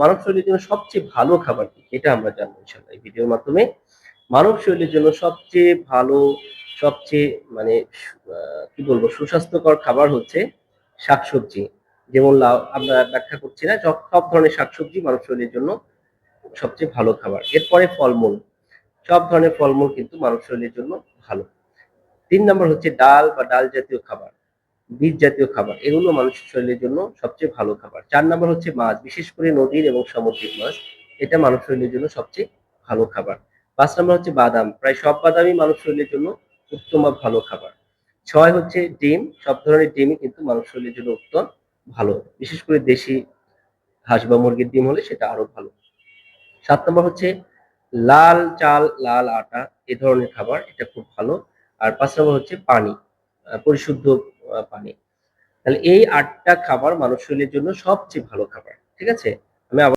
মানব শরীরের জন্য সবচেয়ে ভালো খাবার কি এটা আমরা জানবো ইনশাআল্লাহ এই ভিডিওর মাধ্যমে। মানব শরীরের জন্য সবচেয়ে ভালো, সবচেয়ে মানে কি বলবো, সুস্বাস্থ্যকর খাবার হচ্ছে শাকসবজি। যেমন লাউ, আমরা ব্যাখ্যা করছি না, সব ধরনের শাকসবজি মানব শরীরের জন্য সবচেয়ে ভালো খাবার। এরপরে ফলমূল, সব ধরনের ফলমূল কিন্তু মানব শরীরের জন্য ভালো। ৩ নাম্বার হচ্ছে ডাল বা ডাল জাতীয় খাবার, বীজ জাতীয় খাবার, এগুলো মানুষের শরীরের জন্য সবচেয়ে ভালো খাবার। ৪ নাম্বার হচ্ছে মাছ, বিশেষ করে নদীর এবং সামুদ্রিক মাছ, এটা মানব শরীরের জন্য সবচেয়ে ভালো খাবার। ৫ নাম্বার হচ্ছে বাদাম, প্রায় সব বাদামই মানব শরীরের জন্য উত্তম বা ভালো খাবার। ৬ হচ্ছে ডিম, সব ধরনের ডিমই কিন্তু মানব শরীরের জন্য উত্তম, ভালো। বিশেষ করে দেশি হাঁস বা মুরগির ডিম হলে সেটা আরো ভালো। ৭ নম্বর হচ্ছে লাল চাল, লাল আটা, এ ধরনের খাবার, এটা খুব ভালো। আর ৫ নম্বর হচ্ছে পানি, পরিশুদ্ধ পানি। তাহলে এই ৮ টা খাবার মানব শরীরের জন্য সবচেয়ে ভালো খাবার। ঠিক আছে? আমি আবার